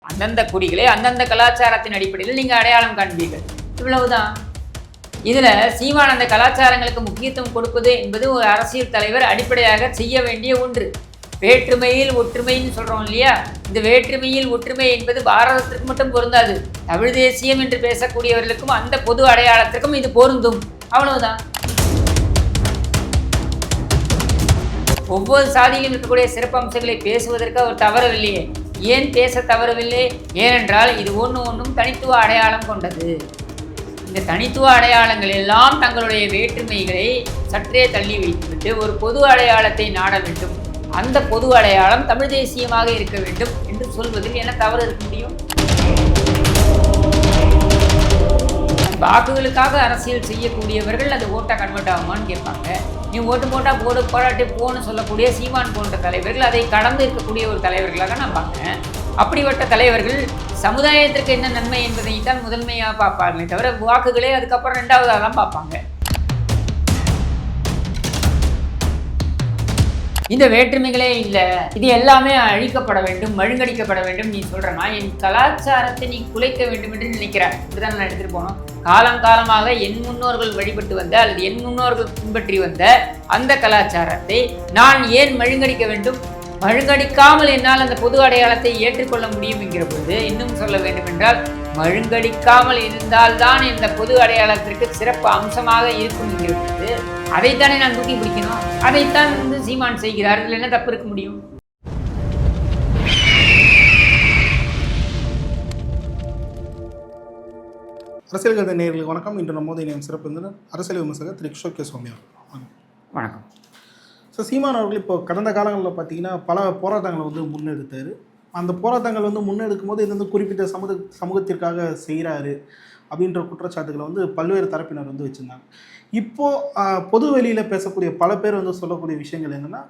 அந்தந்த குடிகளை அந்தந்த கலாச்சாரத்தின் அடிப்படையில் நீங்கள் அடையாளம் காண்பீர்கள். இவ்வளவுதான். இதில் சீமான் அந்த கலாச்சாரங்களுக்கு முக்கியத்துவம் கொடுப்பது என்பது ஒரு அரசியல் தலைவர் அடிப்படையாக செய்ய வேண்டிய ஒன்று. வேற்றுமையில் ஒற்றுமைன்னு சொல்கிறோம் இல்லையா? இந்த வேற்றுமையில் ஒற்றுமை என்பது பாரதத்திற்கு மட்டும் பொருந்தாது. தமிழ் தேசியம் என்று பேசக்கூடியவர்களுக்கும் அந்த பொது அடையாளத்திற்கும் இது பொருந்தும். அவ்வளவுதான். ஒவ்வொரு சாதியிலும் இருக்கக்கூடிய சிறப்பு அம்சங்களை பேசுவதற்கு அவர் தவறவில்லையே. ஏன் பேச தவறவில்லை? ஏனென்றால் இது ஒன்றும் தனித்துவ அடையாளம் கொண்டது. இந்த தனித்துவ அடையாளங்கள் எல்லாம் தங்களுடைய வேற்றுமைகளை சற்றே தள்ளி வைத்துவிட்டு ஒரு பொது அடையாளத்தை நாட வேண்டும். அந்த பொது அடையாளம் தமிழ் தேசியமாக இருக்க வேண்டும் என்று சொல்வதில் என்ன தவறு இருக்க முடியும்? வாக்குகளுக்காக அரசியல் செய்யக்கூடியவர்கள் அது ஓட்டை கன்வெர்ட் ஆகுமான்னு கேட்பாங்க. நீ ஓட்டு போட்டால் போடு, போராட்டி போன்னு சொல்லக்கூடிய சீமான் போன்ற தலைவர்கள் அதை கடந்து இருக்கக்கூடிய ஒரு தலைவர்களாக நான் பார்க்குறேன். அப்படிப்பட்ட தலைவர்கள் சமுதாயத்திற்கு என்ன நன்மை என்பதை தான் முதன்மையாக பார்ப்பார்களே தவிர வாக்குகளே அதுக்கப்புறம் ரெண்டாவதாக தான் பார்ப்பாங்க. இந்த வேற்றுமைகளே இல்லை, இது எல்லாமே அழிக்கப்பட வேண்டும், மழுங்கடிக்கப்பட வேண்டும் நீ சொல்கிறனா என் கலாச்சாரத்தை நீ குலைக்க வேண்டும் என்று நினைக்கிறேன். இப்படிதான் நான் எடுத்துகிட்டு போனோம். காலங்காலமாக என் முன்னோர்கள் வழிபட்டு வந்த அல்லது என் முன்னோர்கள் பின்பற்றி வந்த அந்த கலாச்சாரத்தை நான் ஏன் மழுங்கடிக்க வேண்டும்? மழுங்கடிக்காமல் என்னால் அந்த பொது அடையாளத்தை ஏற்றுக்கொள்ள முடியும் என்கிற பொழுது இன்னும் சொல்ல வேண்டும் என்றால் மழுங்கடிக்காமல் இருந்தால்தான் இந்த பொது அடையாளத்திற்கு சிறப்பு அம்சமாக இருக்கும் என்கிற பொழுது அதைத்தானே நான் தூக்கி பிடிக்கணும். அதைத்தான் சீமான் செய்கிறார். இதில் என்ன தப்பு இருக்க முடியும்? அரசியல் கருத்து நேயர்களுக்கு வணக்கம். இன்று நம்மோது இணையம் சிறப்பு விருந்தினர் அரசியல் விமர்சகர் திரு கிஷோர் கே சுவாமி அவர்கள். வணக்கம். சீமான் அவர்கள் இப்போ கடந்த காலங்களில் பார்த்தீங்கன்னா பல போராட்டங்களை முன்னெடுத்தார். அந்த போராட்டங்கள் முன்னெடுக்கும் போது இது குறிப்பிட்ட சமூகத்திற்காக செய்கிறாரு அப்படின்ற குற்றச்சாட்டுகளை பல்வேறு தரப்பினர் வச்சுருந்தாங்க. இப்போது பொது வெளியில் பேசக்கூடிய பல பேர் சொல்லக்கூடிய விஷயங்கள் என்னென்னா,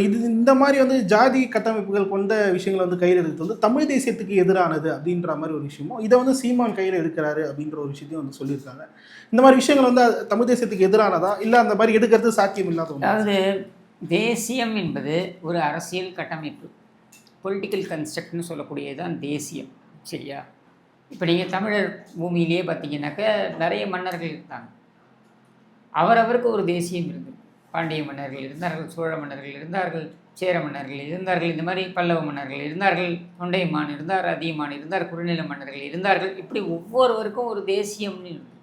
இது இந்த மாதிரி ஜாதி கட்டமைப்புகள் கொண்ட விஷயங்களை கையில் எடுத்து தமிழ் தேசியத்துக்கு எதிரானது அப்படின்ற மாதிரி ஒரு விஷயமும் இதை சீமான் கையில் எடுக்கிறாரு அப்படின்ற ஒரு விஷயத்தையும் சொல்லியிருக்காங்க. இந்த மாதிரி விஷயங்கள் தமிழ் தேசியத்துக்கு எதிரானதா இல்லை அந்த மாதிரி எடுக்கிறது சாத்தியம் இல்லாத? அதாவது தேசியம் என்பது ஒரு அரசியல் கட்டமைப்பு, பொலிட்டிக்கல் கன்ஸ்ட்ரக்ட்னு சொல்லக்கூடியதுதான் தேசியம். சரியா? இப்போ நீங்கள் தமிழர் பூமியிலேயே பார்த்தீங்கன்னாக்க நிறைய மன்னர்கள் இருந்தாங்க. அவரவருக்கு ஒரு தேசியம் இருந்தது. பாண்டிய மன்னர்கள் இருந்தார்கள், சோழ மன்னர்கள் இருந்தார்கள், சேர மன்னர்கள் இருந்தார்கள், இந்த மாதிரி பல்லவ மன்னர்கள் இருந்தார்கள், தொண்டைமான் இருந்தார், அதியமான் இருந்தார், குறுநில மன்னர்கள் இருந்தார்கள். இப்படி ஒவ்வொருவருக்கும் ஒரு தேசியம்னு இருந்தது.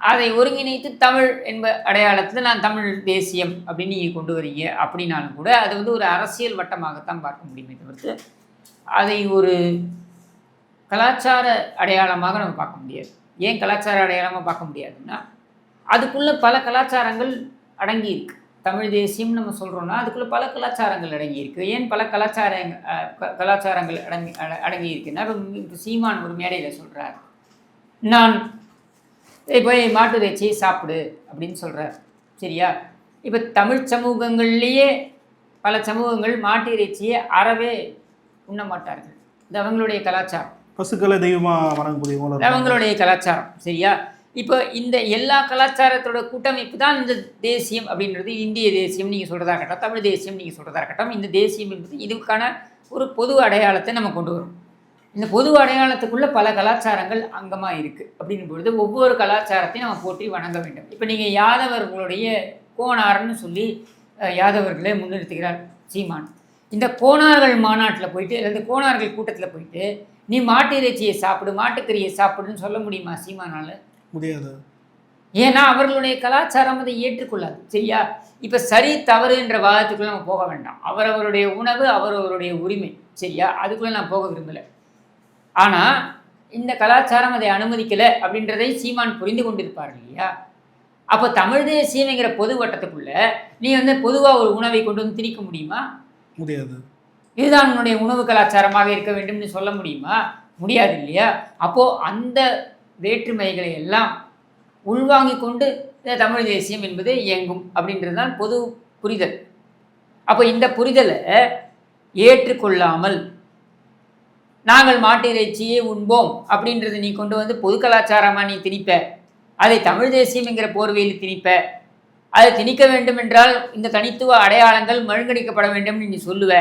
அதை ஒருங்கிணைத்து தமிழ் என்ப அடையாளத்தில் நான் தமிழ் தேசியம் அப்படின்னு நீங்கள் கொண்டு வரீங்க அப்படின்னாலும் கூட அது ஒரு அரசியல் வட்டமாகத்தான் பார்க்க முடியுமே தவிர்த்து அதை ஒரு கலாச்சார அடையாளமாக நம்ம பார்க்க முடியாது. ஏன் கலாச்சார அடையாளமாக பார்க்க முடியாதுன்னா அதுக்குள்ளே பல கலாச்சாரங்கள் அடங்கி இருக்கு. தமிழ் தேசியம் நம்ம சொல்கிறோன்னா அதுக்குள்ளே பல கலாச்சாரங்கள் அடங்கி இருக்குது. ஏன் பல கலாச்சாரங்கள் அடங்கி இருக்குன்னா இப்போ சீமான் ஒரு மேடையில் சொல்கிறார், நான் போய் மாட்டு இறைச்சியை சாப்பிடு அப்படின்னு சொல்கிறார். சரியா? இப்போ தமிழ் சமூகங்கள்லேயே பல சமூகங்கள் மாட்டு இறைச்சியை அறவே உண்ண மாட்டார்கள். இது அவங்களுடைய கலாச்சாரம். பசுக்களை தெய்வமாக வணங்கக்கூடிய அவங்களுடைய கலாச்சாரம். சரியா? இப்போ இந்த எல்லா கலாச்சாரத்தோட கூட்டமைப்பு தான் இந்த தேசியம் அப்படின்றது. இந்திய தேசியம் நீங்கள் சொல்கிறதா இருக்கட்டும், தமிழ் தேசியம் நீங்கள் சொல்கிறதா இருக்கட்டும், இந்த தேசியம் என்பது இதுக்கான ஒரு பொது அடையாளத்தை நம்ம கொண்டு வரும். இந்த பொது அடையாளத்துக்குள்ளே பல கலாச்சாரங்கள் அங்கமாக இருக்குது. அப்படின்னும் பொழுது ஒவ்வொரு கலாச்சாரத்தையும் நம்ம போற்றி வணங்க வேண்டும். இப்போ நீங்கள் யாதவர்களுடைய கோனார்னு சொல்லி யாதவர்களே முன்னிறுத்துகிறார் சீமான். இந்த கோனார்கள் மாநாட்டில் போயிட்டு அல்லது கோனார்கள் கூட்டத்தில் போயிட்டு நீ மாட்டு இறைச்சியை சாப்பிடு, மாட்டுக்கறியை சாப்பிடுன்னு சொல்ல முடியுமா சீமானால்? முடியாது. ஏன்னா அவர்களுடைய கலாச்சாரம் அதை ஏற்றுக்கொள்ளாது. சரியா? இப்போ சரி தவறு என்ற வாதத்துக்குள்ளே நம்ம போக வேண்டாம். அவரவருடைய உணவு அவரவருடைய உரிமை. சரியா? அதுக்குள்ளே நான் போக விரும்பலை. ஆனால் இந்த கலாச்சாரம் அதை அனுமதிக்கலை அப்படின்றதை சீமான் புரிந்து கொண்டிருப்பார் இல்லையா? அப்போ தமிழ் தேசியம்ங்கிற பொது வட்டத்துக்குள்ளே நீ பொதுவாக ஒரு உணவை கொண்டு திணிக்க முடியுமா? முடியாது. இதுதான் உன்னுடைய உணவு கலாச்சாரமாக இருக்க வேண்டும்னு சொல்ல முடியுமா? முடியாது இல்லையா? அப்போது அந்த வேற்றுமைகளை எல்லாம் உள்வாங்கி கொண்டு இந்த தமிழ் தேசியம் என்பது இயங்கும் அப்படின்றது தான் பொது புரிதல். அப்போ இந்த புரிதலை ஏற்றுக்கொள்ளாமல் நாங்கள் மாட்டு இறைச்சியை உண்போம் அப்படின்றத நீ கொண்டு பொது கலாச்சாரமாக நீ திணிப்ப, அதை தமிழ் தேசியம் என்கிற போர்வையில் திணிப்ப, அதை திணிக்க வேண்டும் என்றால் இந்த தனித்துவ அடையாளங்கள் மழுங்கடிக்கப்பட வேண்டும்னு நீ சொல்லுவ.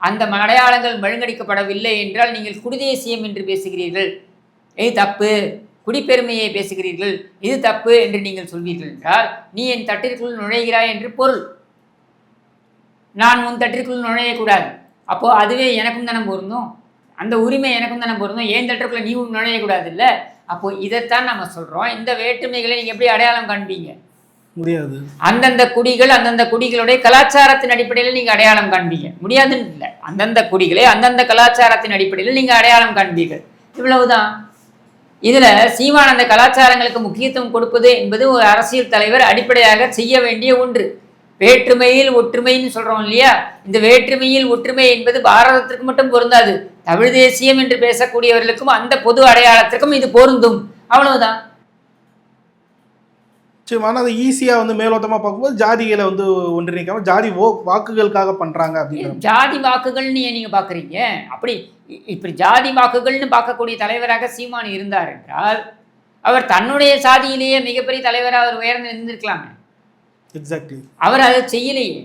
அந்த அடையாளங்கள் மழுங்கடிக்கப்படவில்லை என்றால் நீங்கள் குடிதேசியம் என்று பேசுகிறீர்கள், இது தப்பு. குடிப்பெருமையை பேசுகிறீர்கள், இது தப்பு என்று நீங்கள் சொல்வீர்கள் என்றால் நீ என் தட்டிற்குள் நுழைகிறாய் என்று பொருள். நான் உன் தட்டிற்குள் நுழையக்கூடாது. அப்போது அதுவே எனக்கும் தானே பொருந்தும், அந்த உரிமை எனக்கும் தானே பொருந்தும். ஏன் தட்டிற்குள்ளே நீ நுழையக்கூடாது இல்லை? அப்போது இதைத்தான் நம்ம சொல்கிறோம். இந்த வேற்றுமைகளை நீங்கள் எப்படி அடையாளம் காண்பீங்க? முடியாது. அந்தந்த குடிகள் அந்தந்த குடிகளுடைய கலாச்சாரத்தின் அடிப்படையில் நீங்கள் அடையாளம் காண்பீங்க. முடியாதுன்னு இல்லை, அந்தந்த குடிகளை அந்தந்த கலாச்சாரத்தின் அடிப்படையில் நீங்கள் அடையாளம் காண்பீர்கள். இவ்வளவுதான். இதில் சீமான் அந்த கலாச்சாரங்களுக்கு முக்கியத்துவம் கொடுப்பது என்பது ஒரு அரசியல் தலைவர் அடிப்படையாக செய்ய வேண்டிய ஒன்று. வேற்றுமையில் ஒற்றுமைன்னு சொல்கிறோம் இல்லையா? இந்த வேற்றுமையில் ஒற்றுமை என்பது பாரதத்திற்கு மட்டும் பொருந்தாது, தமிழ் தேசியம் என்று பேசக்கூடியவர்களுக்கும் அந்த பொது அடையாளத்திற்கும் இது பொருந்தும். அவ்வளவுதான். சரி, ஆனால் அது ஈஸியாக வந்து மேலோட்டமாக பார்க்கும்போது ஜாதிகளை வந்து ஒன்றிணைக்காம ஜாதி வாக்குகளுக்காக பண்ணுறாங்க அப்படின்னு. ஜாதி வாக்குகள்னு ஏன் நீங்கள் பார்க்குறீங்க? அப்படி இப்படி ஜாதி வாக்குகள்னு பார்க்கக்கூடிய தலைவராக சீமான் இருந்தார் என்றால் அவர் தன்னுடைய சாதியிலேயே மிகப்பெரிய தலைவராக அவர் உயர்ந்து இருந்திருக்கலாமே. எக்ஸாக்ட்லி. அவர் அதை செய்யலையே.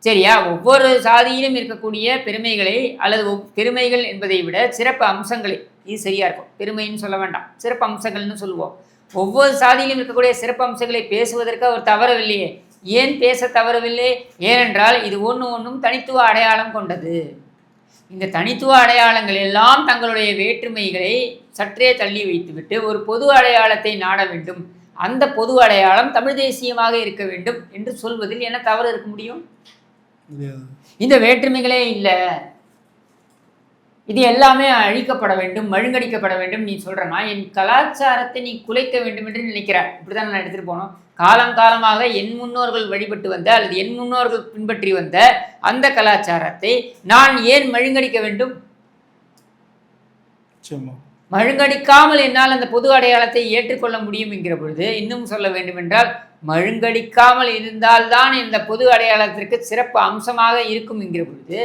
சரியா? ஒவ்வொரு சாதியிலும் இருக்கக்கூடிய பெருமைகளை அல்லது பெருமைகள் என்பதை விட சிறப்பு அம்சங்களை, இது சரியா இருக்கும், பெருமைன்னு சொல்ல வேண்டாம், சிறப்பு அம்சங்கள்னு சொல்லுவோம். ஒவ்வொரு சாதியிலும் இருக்கக்கூடிய சிறப்பு அம்சங்களை பேசுவதற்கு அவர் தவறவில்லையே. ஏன் பேச தவறவில்லை? ஏனென்றால் இது ஒன்றும் தனித்துவ அடையாளம் கொண்டது. இந்த தனித்துவ அடையாளங்கள் எல்லாம் தங்களுடைய வேற்றுமைகளை சற்றே தள்ளி வைத்துவிட்டு ஒரு பொது அடையாளத்தை நாட வேண்டும். அந்த பொது அடையாளம் தமிழ் தேசியமாக இருக்க வேண்டும் என்று சொல்வதில் என்ன தவறு இருக்க முடியும்? இந்த வேற்றுமைகளே இல்லை, இது எல்லாமே அழிக்கப்பட வேண்டும், மழுங்கடிக்கப்பட வேண்டும் நீ சொல்கிறனா, என் கலாச்சாரத்தை நீ குலைக்க வேண்டும் என்று நினைக்கிற. இப்படி தான் நான் எடுத்துகிட்டு போனோம். காலங்காலமாக என் முன்னோர்கள் வழிபட்டு வந்த அல்லது என் முன்னோர்கள் பின்பற்றி வந்த அந்த கலாச்சாரத்தை நான் ஏன் மழுங்கடிக்க வேண்டும்? மழுங்கடிக்காமல் என்னால் அந்த பொது அடையாளத்தை ஏற்றுக்கொள்ள முடியும் என்கிற பொழுது, இன்னும் சொல்ல வேண்டும் என்றால் மழுங்கடிக்காமல் இருந்தால்தான் இந்த பொது அடையாளத்திற்கு சிறப்பு அம்சமாக இருக்கும் என்கிற பொழுது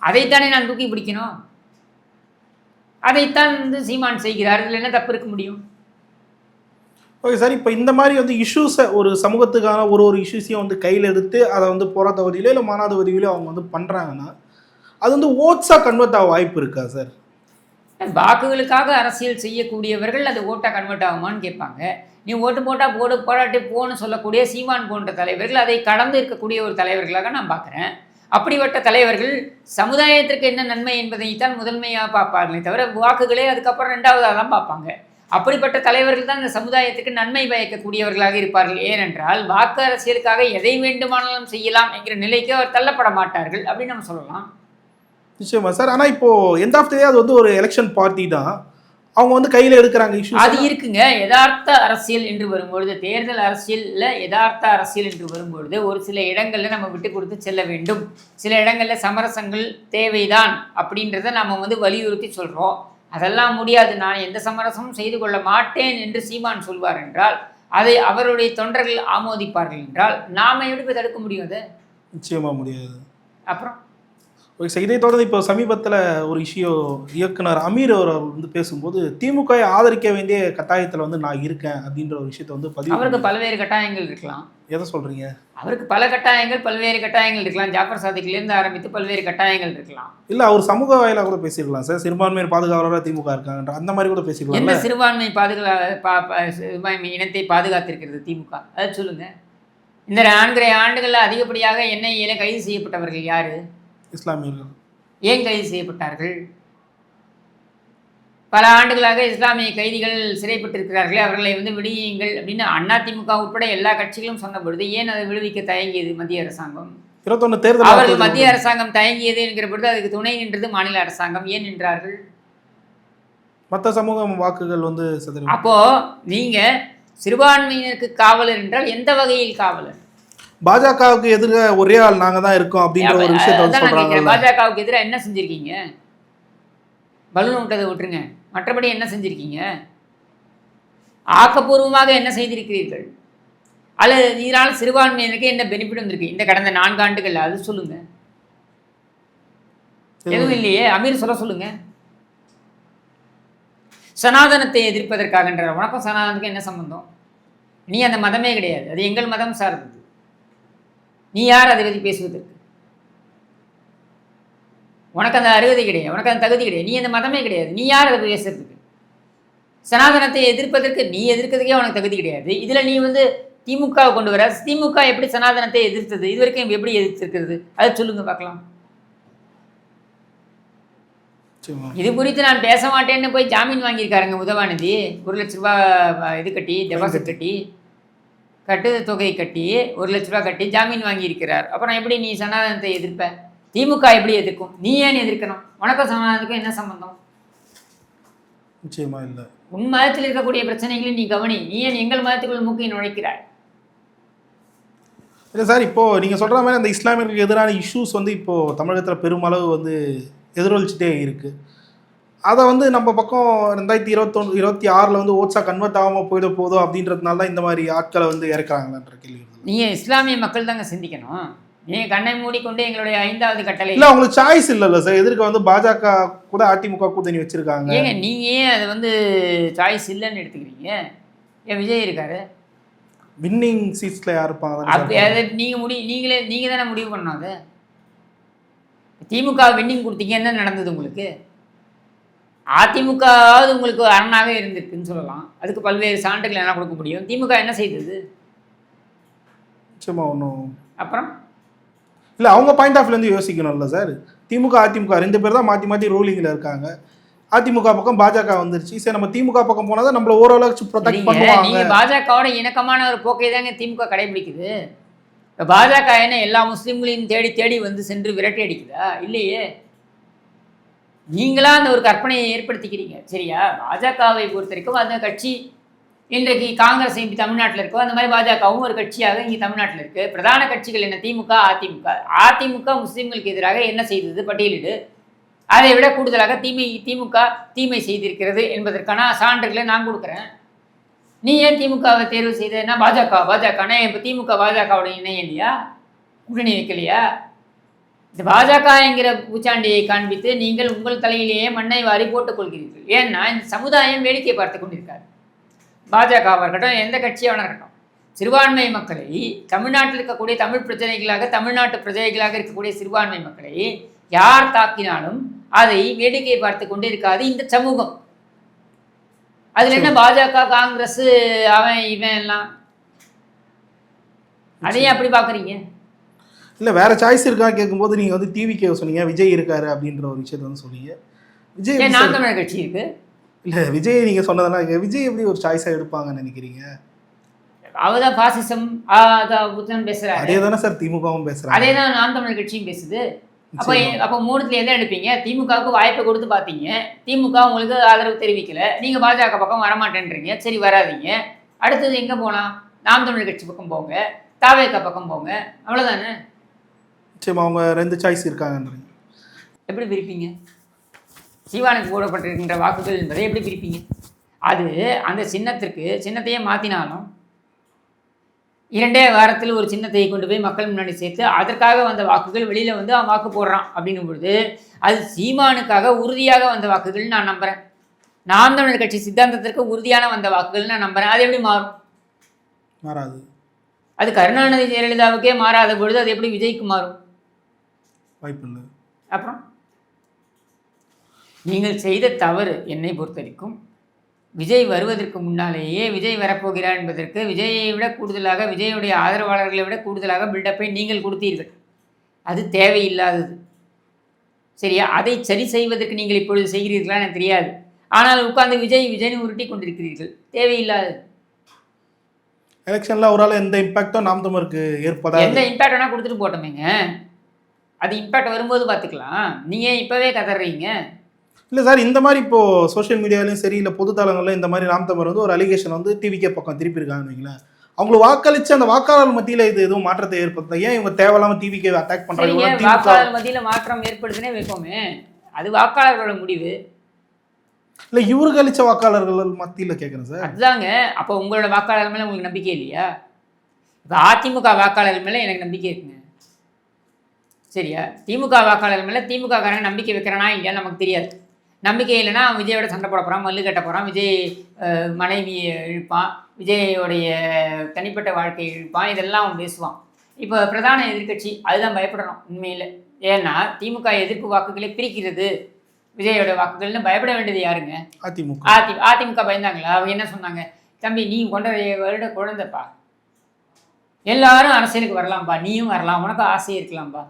அதைத்தானே நான் தூக்கி பிடிக்கணும். அதைத்தான் வந்து சீமான் செய்கிறார். இதில் என்ன தப்பு இருக்க முடியும்? ஓகே சார், இப்போ இந்த மாதிரி வந்து இஷ்யூஸை ஒரு சமூகத்துக்கான ஒரு இஷ்யூஸையும் வந்து கையில் எடுத்து அதை வந்து போராட்ட வரியிலோ இல்லை மாநாடு வரியிலோ அவங்க வந்து பண்ணுறாங்கன்னா அது வந்து ஓட்ஸாக கன்வெர்ட் ஆக வாய்ப்பு இருக்கா சார்? வாக்குகளுக்காக அரசியல் செய்யக்கூடியவர்கள் அது ஓட்டாக கன்வெர்ட் ஆகுமான்னு கேட்பாங்க. நீ ஓட்டு போட்டால் போராட்டி போன்னு சொல்லக்கூடிய சீமான் போன்ற தலைவர்கள் அதை கடந்து இருக்கக்கூடிய ஒரு தலைவர்களாக நான் பார்க்குறேன். அப்படிப்பட்ட தலைவர்கள் சமுதாயத்திற்கு என்ன நன்மை என்பதைத்தான் முதன்மையாக பார்ப்பார்களே தவிர வாக்குகளே அதுக்கப்புறம் ரெண்டாவதாக தான் பார்ப்பாங்க. அப்படிப்பட்ட தலைவர்கள் தான் இந்த சமுதாயத்துக்கு நன்மை பயக்கக்கூடியவர்களாக இருப்பார்கள். ஏனென்றால் வாக்கு அரசியலுக்காக எதை வேண்டுமானாலும் செய்யலாம் என்கிற நிலைக்கு அவர் தள்ளப்பட மாட்டார்கள் அப்படின்னு நம்ம சொல்லலாம். நிச்சயமா சார். ஆனால் இப்போது எண்ட் ஆஃப் தி டே அது வந்து ஒரு எலெக்ஷன் பார்ட்டி தான், அவங்க வந்து கையில் எடுக்கிறாங்க இஷ்யூ. அது இருக்குங்க. யதார்த்த அரசியல் என்று வரும்பொழுது, தேர்தல் அரசியலில் யதார்த்த அரசியல் என்று வரும்பொழுது ஒரு சில இடங்களில் நம்ம விட்டு கொடுத்து செல்ல வேண்டும், சில இடங்களில் சமரசங்கள் தேவைதான் அப்படின்றத நம்ம வந்து வலியுறுத்தி சொல்கிறோம். அதெல்லாம் முடியாது, நான் எந்த சமரசமும் செய்து கொள்ள மாட்டேன் என்று சீமான் சொல்வார் என்றால் அதை அவருடைய தொண்டர்கள் ஆமோதிப்பார்கள் என்றால் நாம் எப்படி போய் தடுக்க முடியும்? அதை நிச்சயமாக முடியாது. அப்புறம் ஓகே சார், இதை தொடர்ந்து இப்போ சமீபத்தில் ஒரு இயக்குனர் அமீர் அவர் வந்து பேசும்போது திமுக ஆதரிக்க வேண்டிய கட்டாயத்தில் வந்து நான் இருக்கேன் அப்படின்ற ஒரு விஷயத்தை வந்து பதிவு. அவருக்கு பல்வேறு கட்டாயங்கள் இருக்கலாம். எதை சொல்கிறீங்க? அவருக்கு பல கட்டாயங்கள், பல்வேறு கட்டாயங்கள் இருக்கலாம். ஜாஃபர் சாதிக்லேருந்து ஆரம்பித்து பல்வேறு கட்டாயங்கள் இருக்கலாம். இல்லை, அவர் சமூக வாயிலாக கூட பேசியிருக்கலாம் சார். சிறுபான்மையின் பாதுகாவலராக திமுக இருக்காங்கன்ற அந்த மாதிரி கூட பேசிக்கலாம். எந்த சிறுபான்மை சிறுபான்மை இனத்தை பாதுகாத்திருக்கிறது திமுக? அதை சொல்லுங்கள். இந்த 4 ஆண்டுகளில் அதிகப்படியாக என்ஐஏல கைது செய்யப்பட்டவர்கள் யார்? இஸ்லாமியர்கள். ஏன் கைது செய்யப்பட்டார்கள்? பல ஆண்டுகளாக இஸ்லாமிய கைதிகள் சிறைப்பட்டிருக்கிறார்களே, அவர்களை வந்து விடுவியுங்கள் அப்படின்னு அதிமுக உட்பட எல்லா கட்சிகளும் சொன்ன பொழுது ஏன் அதை விடுவிக்க தயங்கியது மத்திய அரசாங்கம்? 21 தேர்தல் அவர்கள் மத்திய அரசாங்கம் தயங்கியது என்கிற பொழுது அதுக்கு துணை நின்றது மாநில அரசாங்கம். ஏன் நின்றார்கள்? மற்ற சமூக வாக்குகள் வந்து அப்போ நீங்க சிறுபான்மையினருக்கு காவலர் என்றால் எந்த வகையில் காவலர்? பாஜகவுக்கு எதிராக ஒரே ஆள் நாங்க தான் இருக்கோம் அப்படின்ற ஒரு விஷயத்தை சொல்றாங்க. பாஜகவுக்கு எதிராக என்ன செஞ்சிருக்கீங்க? பலூன் விட்டதை விட்டுருங்க, மற்றபடி என்ன செஞ்சிருக்கீங்க? ஆக்கப்பூர்வமாக என்ன செய்திருக்கிறீர்கள்? அல்லது இதனால் சிறுபான்மையினருக்கு என்ன பெனிஃபிட் வந்திருக்கு இந்த கடந்த 4 ஆண்டுகள்? அது சொல்லுங்க. எதுவும் இல்லையே. அமீர் சொல்லுங்க. சனாதனத்தை எதிர்ப்பதற்காகன்ற உனக்கும் சனாதனத்துக்கு என்ன சம்பந்தம்? நீ அந்த மதமே கிடையாது, அது எங்கள் மதம் சார்ந்தது. நீ யார் அதை பற்றி பேசுவதற்கு? உனக்கு அந்த அருகதை கிடையாது, உனக்கு அந்த தகுதி கிடையாது, நீ அந்த மதமே கிடையாது, நீ யார் அதை பேசுறதுக்கு? சனாதனத்தை எதிர்ப்பதற்கு நீ எதிர்க்கிறதுக்கே உனக்கு தகுதி கிடையாது. இதில் நீ வந்து திமுகவை கொண்டு வர, திமுக எப்படி சனாதனத்தை எதிர்த்தது, இது வரைக்கும் எப்படி எதிர்த்திருக்கிறது, அதை சொல்லுங்க பார்க்கலாம். இது குறித்து நான் பேச மாட்டேன்னு போய் ஜாமீன் வாங்கியிருக்காருங்க உதவாநிதி. 1 லட்ச ரூபா இது கட்டி, டெபாசிட் கட்டி, கட்டு தொகை கட்டி 1 லட்ச ரூபா கட்டி ஜாமீன் வாங்கியிருக்கிறார். அப்புறம் எப்படி நீ சனாதனத்தை எதிர்ப்ப? திமுக எப்படி எதிர்க்கும்? நீ ஏன் எதிர்க்கணும்? உனக்கும் சனாதனத்துக்கும் என்ன சம்பந்தம்? நிச்சயமா இல்லை. உன் மதத்தில் இருக்கக்கூடிய பிரச்சனைகளையும் நீ கவனி, நீ ஏன் எங்கள் மதத்துக்குள் மூக்கை நுழைக்கிறாய்? இல்லை சார், இப்போது நீங்கள் சொல்கிற மாதிரி அந்த இஸ்லாமியர்களுக்கு எதிரான இஷ்யூஸ் வந்து இப்போது தமிழகத்தில் பெருமளவு வந்து எதிரொலிச்சிட்டே இருக்குது. அதை வந்து நம்ம பக்கம் 2026 வந்து ஓட்ஸாக கன்வெர்ட் ஆகாமல் போயிட போதும் அப்படின்றதுனால தான் இந்த மாதிரி ஆட்களை வந்து இறக்குறாங்களான்ற கேள்வி. நீங்கள் இஸ்லாமிய மக்கள் தாங்க சிந்திக்கணும். நீங்கள் கண்ணை மூடிக்கொண்டு எங்களுடைய 5வது கட்டளை இல்லை, அவங்களுக்கு சாய்ஸ் இல்லைல்ல சார். எதிர்க்க வந்து பாஜக கூட அதிமுக கூட்டணி வச்சுருக்காங்க. ஏங்க நீங்கள் ஏன் அதை வந்து சாய்ஸ் இல்லைன்னு எடுத்துக்கிறீங்க? ஏன் விஜய் இருக்காரு, வின்னிங் சீட்ஸில் யார் இருப்பாங்க? அப்படி அதை நீங்கள் தானே முடிவு பண்ணணும். அது திமுக வின்னிங் கொடுத்தீங்க, என்ன நடந்தது உங்களுக்கு? அதிமுகவாவது உங்களுக்கு அரணாக இருந்திருக்குன்னு சொல்லலாம். அதுக்கு பல்வேறு சான்றுகள் என்ன கொடுக்க முடியும்? திமுக என்ன செய்தது? நிச்சயமா ஒன்றும். அப்புறம் இல்லை, அவங்க point of வியூலேருந்து யோசிக்கணும்ல sir. DMK AIADMK 2 பேர் தான் மாற்றி மாற்றி ரூலிங்கில் இருக்காங்க. அதிமுக பக்கம் பாஜக வந்துருச்சு. சரி, நம்ம திமுக பக்கம் போனால் தான் நம்மள ஓரளவுக்கு ப்ரொடெக்ட் பண்ணுவாங்க. நீங்கள் பாஜகவோட இணக்கமான ஒரு போக்கை தாங்க திமுக கடைபிடிக்குது. இப்போ பாஜக என்ன எல்லா முஸ்லீம்களையும் தேடி தேடி வந்து சென்று விரட்டி அடிக்குதா? இல்லையே. நீங்களாக அந்த ஒரு கற்பனையை ஏற்படுத்திக்கிறீங்க. சரியா? பாஜகவை பொறுத்த வரைக்கும் அந்த கட்சி இன்றைக்கு காங்கிரஸ் இப்படி தமிழ்நாட்டில் இருக்கோ அந்த மாதிரி பாஜகவும் ஒரு கட்சியாக இங்கே தமிழ்நாட்டில் இருக்குது. பிரதான கட்சிகள் என்ன? திமுக, அதிமுக. அதிமுக முஸ்லீம்களுக்கு எதிராக என்ன செய்தது பட்டியலிடு. அதை விட கூடுதலாக திமுக தீமை செய்திருக்கிறது என்பதற்கான சான்றுகளை நான் கொடுக்குறேன். நீ ஏன் திமுகவை தேர்வு செய்தன்னா பாஜகனா இப்போ திமுக பாஜகவோட இணையம் இல்லையா? கூட்டணி வைக்கலையா? இந்த பாஜக என்கிற பூச்சாண்டியை காண்பித்து நீங்கள் உங்கள் தலையிலேயே மண்ணை வாரி போட்டுக் கொள்கிறீர்கள். ஏன்னா இந்த சமுதாயம் வேடிக்கை பார்த்து கொண்டிருக்காரு. பாஜகவாக இருக்கட்டும், எந்த கட்சியாக இருக்கட்டும், சிறுபான்மை மக்களை தமிழ்நாட்டில் இருக்கக்கூடிய தமிழ் பிரச்சனைகளாக, தமிழ்நாட்டு பிரஜைகளாக இருக்கக்கூடிய சிறுபான்மை மக்களை யார் தாக்கினாலும் அதை வேடிக்கை பார்த்து கொண்டு இருக்காது இந்த சமூகம். அதில் என்ன பாஜக, காங்கிரஸ், அவன் இவன் எல்லாம் அதையும் அப்படி பார்க்குறீங்க? இல்லை, வேற சாய்ஸ் இருக்கா கேட்கும்போது நீங்கள் வந்து டிவிக்கே சொன்னீங்க, விஜய் இருக்காரு அப்படின்ற ஒரு விஷயத்த வந்து சொன்னீங்க. விஜய் நான் தமிழர் கட்சி இருக்கு. இல்லை, விஜய் நீங்கள் சொன்னதெல்லாம் விஜய் எப்படி ஒரு சாய்ஸாக எடுப்பாங்கன்னு நினைக்கிறீங்க? அவதான் பாசிசம் புத்தன் பேசுறாரு. அதே தானே சார் திமுகவும் பேசுறாங்க. அதே தான் நாம் தமிழர் கட்சியும் பேசுது. அப்போ 3த்துல எதை எடுப்பீங்க? திமுகவுக்கு வாய்ப்பை கொடுத்து பார்த்தீங்க, திமுக உங்களுக்கு ஆதரவு தெரிவிக்கல, நீங்கள் பாஜக பக்கம் வரமாட்டேன்றீங்க. சரி, வராதிங்க. அடுத்தது எங்கே போகலாம்? நாம் தமிழர் கட்சி பக்கம் போங்க, தாவேக பக்கம் போங்க, அவ்வளோதானே. சரி, அவங்க 2 சாய்ஸ் இருக்காங்கன்றீங்க. எப்படி பிரிப்பீங்க? சீவானுக்கு போடப்பட்டிருக்கின்ற வாக்குகள் என்பதை எப்படி பிரிப்பீங்க? அது அந்த சின்னத்தையே மாற்றினாலும் 2 வாரத்தில் ஒரு சின்னத்தை கொண்டு போய் மக்கள் முன்னாடி சேர்த்து அதற்காக வந்த வாக்குகள் வெளியில் வந்து அவன் வாக்கு போடுறான் அப்படின்னும் பொழுது அது சீமானுக்காக உறுதியாக வந்த வாக்குகள் நான் நம்புகிறேன். நாம் தமிழர் கட்சி சித்தாந்தத்திற்கு உறுதியான வந்த வாக்குகள் நான் நம்புகிறேன். அது எப்படி மாறும்? மாறாது. அது கருணாநிதி ஜெயலலிதாவுக்கே மாறாத பொழுது அது எப்படி விஜய்க்கு மாறும்? வாய்ப்பு இல்லை. அப்புறம் நீங்கள் செய்த தவறு என்னை பொறுத்த வரைக்கும் விஜய் வருவதற்கு முன்னாலேயே விஜய் வரப்போகிறார் என்பதற்கு விஜயை விட கூடுதலாக, விஜயுடைய ஆதரவாளர்களை விட கூடுதலாக பில்டப்பை நீங்கள் கொடுத்தீர்கள். அது தேவையில்லாதது. சரியா? அதை சரி செய்வதற்கு நீங்கள் இப்பொழுது செய்கிறீர்களா எனக்கு தெரியாது. ஆனால் உட்கார்ந்து விஜய்னு உருட்டி கொண்டிருக்கிறீர்கள். தேவையில்லாதது. எலெக்ஷனில் அவரால் எந்த இம்பாக்டும் நாம் தமிழருக்கு ஏற்படாது. எந்த இம்பாக்ட் வேணால் கொடுத்துட்டு போட்டோமேங்க. அது இம்பாக்ட் வரும்போது பார்த்துக்கலாம். நீங்கள் இப்போவே கதறீங்க. இல்லை சார், இந்த மாதிரி இப்போது சோஷியல் மீடியாலையும் சரி, இல்லை பொதுத்தளங்களில் இந்த மாதிரி நாம் தமிழர் வந்து ஒரு அலிகேஷன் வந்து டிவிக்கே பக்கம் திருப்பியிருக்காங்கன்னு வைங்களேன். அவங்களை வாக்களித்து அந்த வாக்காளர் மத்தியில் இது எதுவும் மாற்றத்தை ஏற்படுத்த ஏன் இவங்க தேவையில்லாமல் டிவிக்கே அட்டாக் பண்ணுறாங்க? வாக்காளர் மத்தியில் மாற்றம் ஏற்படுதுன்னே வைப்போமே, அது வாக்காளர்களோட முடிவு. இல்லை, இவருக்கு அளித்த வாக்காளர்கள் மத்தியில் கேட்குறேன் சார். அதுதாங்க. அப்போ உங்களோட வாக்காளர் மேலே உங்களுக்கு நம்பிக்கை இல்லையா? இப்போ அதிமுக வாக்காளர் மேலே எனக்கு நம்பிக்கை இருக்குங்க. சரியா? திமுக வாக்காளர் மேலே திமுக காரங்க நம்பிக்கை வைக்கிறானா இல்லையா நமக்கு தெரியாது. நம்பிக்கை இல்லைன்னா விஜயோட சண்டை போட போகிறான், மல்லு கட்ட போகிறான், விஜய் மனைவியை இழுப்பான், விஜயோடைய தனிப்பட்ட வாழ்க்கையை இழுப்பான், இதெல்லாம் அவன் பேசுவான். இப்போ பிரதான எதிர்கட்சி அதுதான் பயப்படணும் உண்மையில். ஏன்னா திமுக எதிர்ப்பு வாக்குகளை பிரிக்கிறது விஜயோட வாக்குகள்னு பயப்பட வேண்டியது யாருங்க? அதிமுக. அதிமுக பயந்தாங்களா? அவங்க என்ன சொன்னாங்க? தம்பி நீ 1.5 வருட குழந்தைப்பா, எல்லாரும் அரசியலுக்கு வரலாம்ப்பா, நீயும் வரலாம், உனக்கும் ஆசை இருக்கலாம்ப்பா,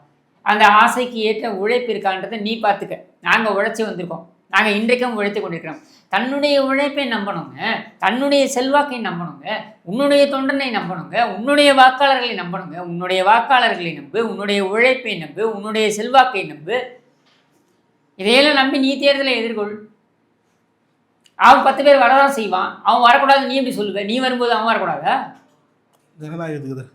அந்த ஆசைக்கு ஏற்ற உழைப்பு இருக்கான்றதை நீ பார்த்துக்க, நாங்கள் உழைச்சி வந்திருக்கோம், நாங்கள் இன்றைக்கும் உழைத்து கொண்டிருக்கிறோம். தன்னுடைய உழைப்பை நம்பணுங்க, தன்னுடைய செல்வாக்கை நம்பணுங்க, உன்னுடைய தொண்டனை நம்பணுங்க, உன்னுடைய வாக்காளர்களை நம்பணுங்க. உன்னுடைய வாக்காளர்களை நம்பு, உன்னுடைய உழைப்பை நம்பு, உன்னுடைய செல்வாக்கை நம்பு. இதையெல்லாம் நம்பி நீ தேர்தலை எதிர்கொள். அவன் 10 பேர் வரதான் செய்வான், அவன் வரக்கூடாது நீ எப்படி சொல்லுவ? நீ வரும்போது அவன் வரக்கூடாதா? ஜனநாயகத்துக்கு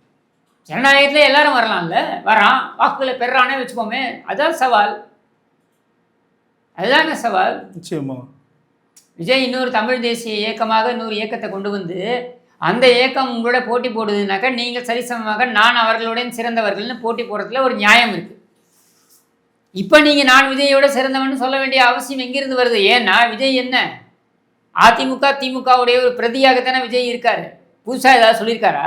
ஜனநாயகத்தில் எல்லாரும் வரலாம்ல, வரான், வாக்குகளை பெறானே வச்சுக்கோமே, அதுதான் சவால், அதுதாங்க சவால். நிச்சயமா விஜய் இன்னொரு தமிழ் தேசிய இயக்கமாக இன்னொரு இயக்கத்தை கொண்டு வந்து அந்த இயக்கம் உங்களோட போட்டி போடுதுனாக்கா நீங்கள் சரிசமமாக நான் அவர்களுடன் சிறந்தவர்கள்னு போட்டி போடுறதுல ஒரு நியாயம் இருக்குது. இப்போ நீங்கள் நான் விஜயோட சிறந்தவன் சொல்ல வேண்டிய அவசியம் எங்கிருந்து வருது? ஏன்னா விஜய் என்ன அதிமுக திமுகவுடைய ஒரு பிரதியாகத்தானே விஜய் இருக்காரு, புதுசாக ஏதாவது சொல்லியிருக்காரா?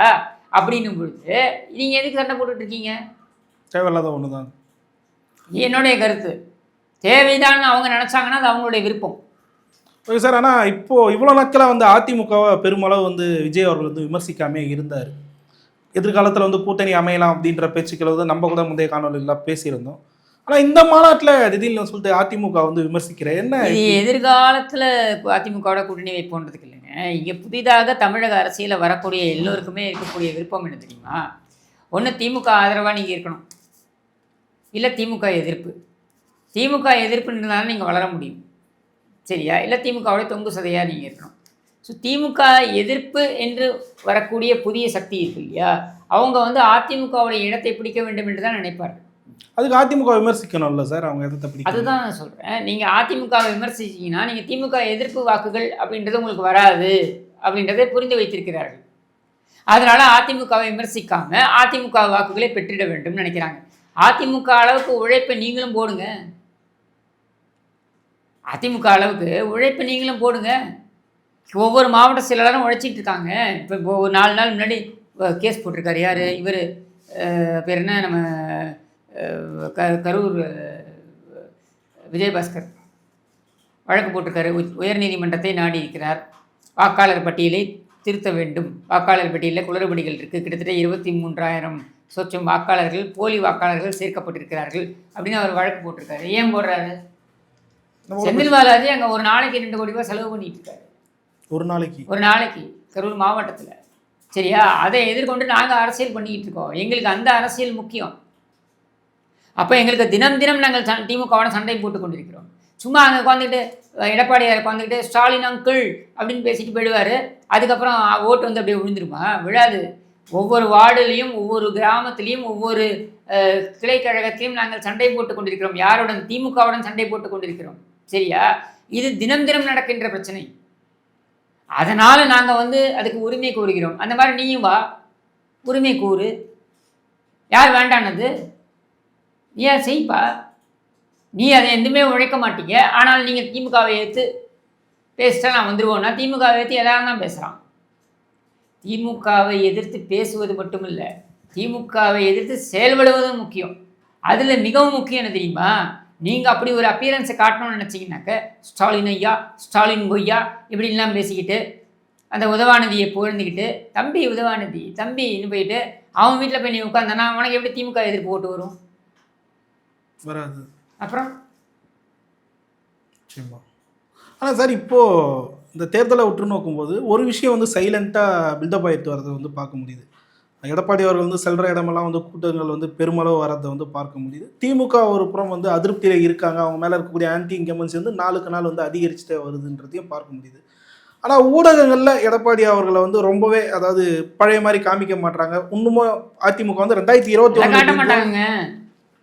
அப்படின்னும் பொழுது நீங்கள் எதுக்கு சண்டை போட்டுட்டு இருக்கீங்க? தேவையில்லாத ஒன்று தான் என்னுடைய கருத்து. தேவைதான்னு அவங்க நினச்சாங்கன்னா அது அவங்களுடைய விருப்பம். Okay sir. ஆனால் இப்போது இவ்வளோ நாட்களாக வந்து அதிமுகவை பெருமளவு வந்து விஜய் அவர்கள் வந்து விமர்சிக்காமே இருந்தார். எதிர்காலத்தில் வந்து கூட்டணி அமையலாம் அப்படின்ற பேச்சுக்களை வந்து நம்ம கூட முந்தைய காணொலியில் பேசியிருந்தோம். ஆனால் இந்த மாநாட்டில் திடீர்னு சொல்லிட்டு அதிமுக வந்து விமர்சிக்கிற என்ன இது எதிர்காலத்தில் அதிமுகவோட கூட்டணி வைப்போன்றதுக்கு இல்லைங்க. இங்கே புதிதாக தமிழக அரசியலில் வரக்கூடிய எல்லோருக்குமே இருக்கக்கூடிய விருப்பம் என்ன தெரியுமா? ஒன்று திமுக ஆதரவாக நீங்கள் இருக்கணும், இல்லை திமுக எதிர்ப்பு. திமுக எதிர்ப்புன்றதுனால நீங்கள் வளர முடியும், சரியா? இல்லை திமுகவோட தொங்கு சதையாக நீங்கள் இருக்கணும். ஸோ திமுக எதிர்ப்பு என்று வரக்கூடிய புதிய சக்தி இருக்கு இல்லையா, அவங்க வந்து அதிமுகவுடைய இடத்தை பிடிக்க வேண்டும் என்று தான் நினைப்பார்கள். அதுக்கு அதிமுக விமர்சிக்கணும்ல சார், அவங்க எதிர்த்த பிடிக்கும். அதுதான் நான் சொல்கிறேன். நீங்கள் அதிமுகவை விமர்சிச்சிங்கன்னா நீங்கள் திமுக எதிர்ப்பு வாக்குகள் அப்படின்றது உங்களுக்கு வராது அப்படின்றதை புரிந்து வைத்திருக்கிறார்கள். அதனால் அதிமுகவை விமர்சிக்காமல் அதிமுக வாக்குகளை பெற்றிட வேண்டும் நினைக்கிறாங்க. அதிமுக அளவுக்கு உழைப்பை நீங்களும் போடுங்க, அதிமுக அளவுக்கு உழைப்பை நீங்களும் போடுங்க. ஒவ்வொரு மாவட்ட செயலாளரும் உழைச்சிட்டு இருக்காங்க. இப்போ ஒரு 4 நாள் முன்னாடி கேஸ் போட்டிருக்காரு யார், இவர் பேர் என்ன, நம்ம கரூர் விஜயபாஸ்கர் வழக்கு போட்டிருக்காரு. உயர்நீதிமன்றத்தை நாடி இருக்கிறார். வாக்காளர் பட்டியலை திருத்த வேண்டும், வாக்காளர் பட்டியலில் குளறுபடிகள் இருக்குது, கிட்டத்தட்ட 23,000 சொச்சம் வாக்காளர்கள் போலி வாக்காளர்கள் சேர்க்கப்பட்டிருக்கிறார்கள் அப்படின்னு அவர் வழக்கு போட்டிருக்காரு. ஏன் போடுறாரு? செந்தில் பாலாஜி அங்கே ஒரு நாளைக்கு 2 கோடி ரூபாய் செலவு பண்ணிட்டு இருக்காரு. ஒரு நாளைக்கு கரூர் மாவட்டத்தில், சரியா? அதை எதிர்கொண்டு நாங்கள் அரசியல் பண்ணிக்கிட்டு இருக்கோம். எங்களுக்கு அந்த அரசியல் முக்கியம். அப்போ எங்களுக்கு தினம் தினம் நாங்கள் திமுகவோட சண்டை போட்டு கொண்டிருக்கிறோம். சும்மா அங்கே உட்காந்துக்கிட்டு எடப்பாடியார் உட்காந்துக்கிட்டு ஸ்டாலின் அங்கிள் அப்படின்னு பேசிட்டு போயிடுவார். அதுக்கப்புறம் ஓட்டு வந்து அப்படியே விழுந்துருமா? விழாது. ஒவ்வொரு வார்டுலேயும் ஒவ்வொரு கிராமத்துலேயும் ஒவ்வொரு கிளை கழகத்திலையும் நாங்கள் சண்டை போட்டு கொண்டிருக்கிறோம். யாருடன்? திமுகவுடன் சண்டை போட்டு கொண்டிருக்கிறோம், சரியா? இது தினம் தினம் நடக்கின்ற பிரச்சனை. அதனால் நாங்கள் வந்து அதுக்கு உரிமை கோருகிறோம். அந்த மாதிரி நீயும் வா, உரிமை கூறு. யார் வேண்டானது? நீ அதை செய்ப்பா. நீ அதை எதுவுமே உழைக்க மாட்டீங்க. ஆனால் நீங்கள் திமுகவை ஏற்று பேசிட்டா நான் வந்துடுவோன்னா திமுகவை ஏற்று எல்லாரும் தான் பேசுகிறான். திமுகவை எதிர்த்து பேசுவது மட்டும் இல்லை, திமுகவை எதிர்த்து செயல்படுவதும் முக்கியம். அதில் மிகவும் முக்கியம் என்ன தெரியுமா? நீங்கள் அப்படி ஒரு அப்பியரன்ஸை காட்டணும்னு நினச்சிங்கனாக்க ஸ்டாலின் ஐயா, ஸ்டாலின் கொய்யா இப்படிலாம் பேசிக்கிட்டு அந்த உதவாநிதியை புகழ்ந்துக்கிட்டு தம்பி உதவாநிதி தம்பின்னு போயிட்டு அவன் வீட்டில் போய் நீ உட்காந்தானா அவனுக்கு எப்படி திமுக எதிர்ப்பு ஓட்டு வரும்? வராது. அப்புறம் ஆனால் சார் இப்போது இந்த தேர்தலை உற்று நோக்கும்போது ஒரு விஷயம் வந்து சைலண்ட்டாக பில்டப் ஆகிட்டு வரதை வந்து பார்க்க முடியுது. எடப்பாடி அவர்கள் வந்து செல்கிற இடமெல்லாம் வந்து கூட்டங்கள் வந்து பெருமளவு வரதை வந்து பார்க்க முடியுது. திமுக ஒரு புறம் வந்து அதிருப்தியில் இருக்காங்க, அவங்க மேலே இருக்கக்கூடிய ஆன்டி இன்கம்பன்சி வந்து நாளுக்கு நாள் வந்து அதிகரிச்சுட்டே வருதுன்றதையும் பார்க்க முடியுது. ஆனால் ஊடகங்களில் எடப்பாடி அவர்களை வந்து ரொம்பவே, அதாவது பழைய மாதிரி காமிக்க மாட்டாங்க. இன்னமும் அதிமுக வந்து 2021 காட்ட மாட்டாங்க,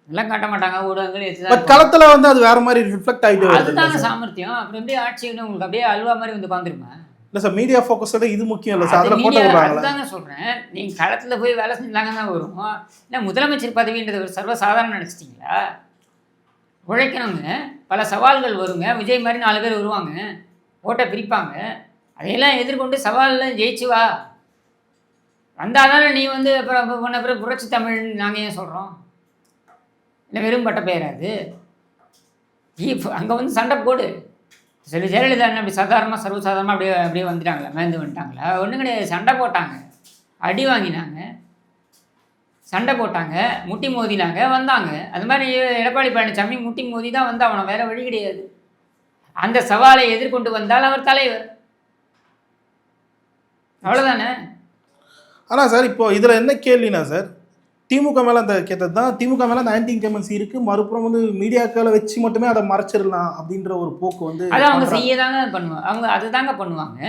எல்லாம் காட்ட மாட்டாங்க ஊடகங்கள். பட் களத்தில் வந்து அது வேற மாதிரி ரிஃப்ளெக்ட் ஆகிட்டு வருது. அதுதாங்க சாமர்த்தியம். அப்புறம் எப்படி ஆட்சி உங்களுக்கு அப்படியே அல்வா மாதிரி வந்து உட்காந்துருமா? இல்லை சார், மீடியா ஃபோக்கஸோட இது முக்கியம் இல்லை சார், அதில் போட்டு விடுறாங்க. அதுதாங்க சொல்கிறேன். நீங்கள் களத்தில் போய் வேலை செஞ்சாங்க தான் வரும். இல்லை முதலமைச்சர் பதவின்றது ஒரு சர்வசாதாரணம் நினச்சிட்டிங்களா? உழைக்கணுங்க, பல சவால்கள் வருங்க. விஜய் மாதிரி 4 பேர் வருவாங்க, ஓட்டை பிரிப்பாங்க. அதையெல்லாம் எதிர்கொண்டு சவாலில் ஜெயிச்சு வா. வந்தால் தானே நீ வந்து அப்புறம் புரட்சி தமிழ் நாங்கள் ஏன் சொல்கிறோம்? இல்லை வெறும் பட்ட பெயரா அது? அங்கே வந்து சண்டை போடு. சரி, ஜெயலலிதா என்ன அப்படி சாதாரணமாக சர்வசாதாரணமாக அப்படியே வந்துட்டாங்களா, மேந்து வந்துட்டாங்களா? ஒன்றும் கிடையாது. சண்டை போட்டாங்க, அடி வாங்கினாங்க, சண்டை போட்டாங்க, முட்டி மோதினாங்க, வந்தாங்க. அது மாதிரி எடப்பாடி பழனிசாமி முட்டி மோதி தான் வந்து அவனை, வேற வழி கிடையாது. அந்த சவாலை எதிர்கொண்டு வந்தால் அவர் தலைவர், அவ்வளோதானே. ஆனால் சார் இப்போ இதில் என்ன கேள்வினா சார், திமுக மேலே அந்த கேட்டது தான், திமுக மேலே அந்த ஆன்டி இன்கம்பன்சி இருக்குது, மறுபுறம் வந்து மீடியாக்களை வச்சு மட்டுமே அதை மறைச்சிடலாம் அப்படின்ற ஒரு போக்கு வந்து அதை அவங்க செய்ய தாங்க பண்ணுவாங்க, அவங்க அதுதாங்க பண்ணுவாங்க.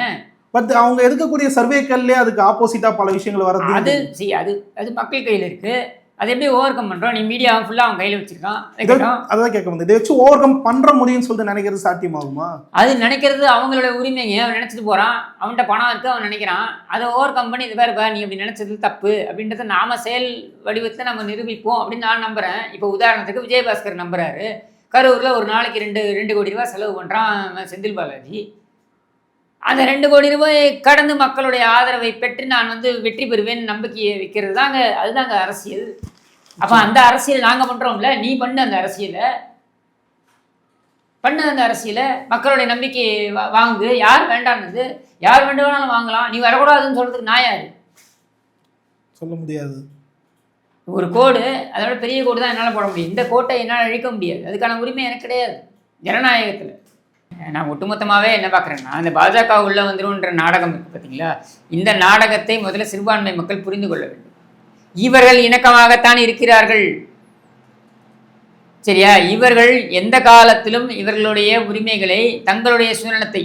பட் அவங்க எடுக்கக்கூடிய சர்வேக்கள்லேயே அதுக்கு ஆப்போசிட்டாக பல விஷயங்கள் வரது. அது மக்கள் கையில் இருக்குது. அது எப்படி ஓவர் கம் பண்ணுறோம்? நீ மீடியா ஃபுல்லாக அவன் கையில் வச்சுருக்கான். அதான் கேட்க வந்து இதை வச்சு ஓவர் கம் பண்ணுற முடியும்னு சொல்லிட்டு நினைக்கிறது சாத்தியமாகுமா? அது நினைக்கிறது அவங்களோட உரிமைங்க. அவன் நினச்சிட்டு போகிறான், அவன்கிட்ட பணம் இருக்குது, அவன் நினைக்கிறான். அதை ஓவர் கம் பண்ணி இது வேறுப்பா, நீ அப்படி நினச்சது தப்பு அப்படின்றத நாம் செயல் வடிவத்தை நம்ம நிரூபிப்போம் அப்படின்னு நான் நம்புகிறேன். இப்போ உதாரணத்துக்கு விஜயபாஸ்கர் நம்புகிறாரு, கரூரில் ஒரு நாளைக்கு 2 கோடி ரூபா செலவு பண்ணுறான் செந்தில் பாலாஜி. அந்த 2 கோடி ரூபாய் கடந்து மக்களுடைய ஆதரவை பெற்று நான் வந்து வெற்றி பெறுவேன் நம்பிக்கையை வைக்கிறது தாங்க, அதுதாங்க அரசியல். அப்போ அந்த அரசியல் நாங்கள் பண்ணுறோம்ல, நீ பண்ணு அந்த அரசியலை, அந்த அரசியலை மக்களுடைய நம்பிக்கையை வாங்கு. யார் வேண்டான்னு, யார் வேண்டுமானாலும் வாங்கலாம், நீ வரக்கூடாதுன்னு சொல்கிறதுக்கு நான் யார்? சொல்ல முடியாது. ஒரு கோடு, அதோட பெரிய கோடு தான் என்னால் போட முடியும். இந்த கோட்டை என்னால் அழிக்க முடியாது. அதுக்கான உரிமை எனக்கு கிடையாது ஜனநாயகத்தில். நான் ஒட்டுமொத்தமாகவே என்ன பார்க்குறேன்னா, இந்த பாஜக உள்ளே வந்துருன்ற நாடகம் இருக்குது பார்த்தீங்களா, இந்த நாடகத்தை முதல்ல சிறுபான்மை மக்கள் புரிந்து கொள்ள வேண்டும். இவர்கள் இணக்கமாகத்தான் இருக்கிறார்கள், சரியா? இவர்கள் எந்த காலத்திலும் இவர்களுடைய உரிமைகளை, தங்களுடைய சுயநலத்தை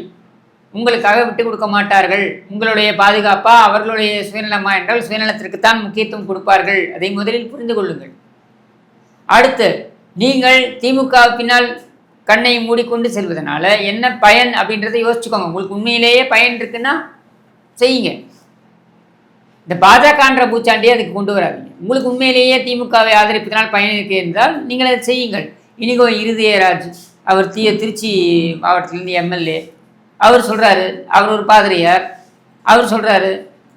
உங்களுக்காக விட்டு கொடுக்க மாட்டார்கள். உங்களுடைய பாதுகாப்பா அவர்களுடைய சுயநலமா என்றால் சுயநலத்திற்குத்தான் முக்கியத்துவம் கொடுப்பார்கள். அதை முதலில் புரிந்து கொள்ளுங்கள். அடுத்து, நீங்கள் திமுக பின்னால் கண்ணை மூடிக்கொண்டு செல்வதனால என்ன பயன் அப்படின்றத யோசிச்சுக்கோங்க. உங்களுக்கு உண்மையிலேயே பயன் இருக்குன்னா செய்யுங்க. இந்த பாஜகன்ற பூச்சாண்டியே அதுக்கு கொண்டு வராதிங்க. உங்களுக்கு உண்மையிலேயே திமுகவை ஆதரிப்பதனால் பயன் இருக்கு என்றால் நீங்கள் அதை செய்யுங்கள். இனிகோ இருதயராஜ், அவர் திருச்சி மாவட்டத்திலேருந்து எம்எல்ஏ, அவர் சொல்கிறாரு, அவர் ஒரு பாதிரியார், அவர் சொல்கிறாரு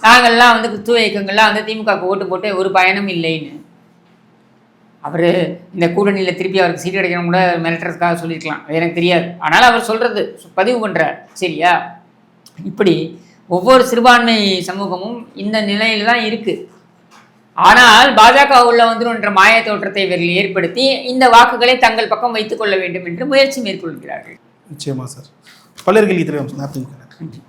நாங்கள்லாம் வந்து கிறிஸ்துவ இயக்கங்கள்லாம் வந்து திமுகவுக்கு ஓட்டு போட்டு ஒரு பயனும் இல்லைன்னு. அவர் இந்த கூட்டணியில் திருப்பி அவருக்கு சீட்டு கிடைக்கணும் கூட மிரட்டுறதுக்காக சொல்லியிருக்கலாம், எனக்கு தெரியாது. ஆனால் அவர் சொல்கிறது பதிவு பண்ணுறார், சரியா? இப்படி ஒவ்வொரு சிறுபான்மை சமூகமும் இந்த நிலையில் தான் இருக்குது. ஆனால் பாஜக உள்ள வந்துடும்ன்ற மாய தோற்றத்தை இவர்கள் ஏற்படுத்தி இந்த வாக்குகளை தங்கள் பக்கம் வைத்துக் கொள்ள வேண்டும் என்று முயற்சி மேற்கொள்கிறார்கள். நிச்சயமா சார். பலர்கள் நன்றி.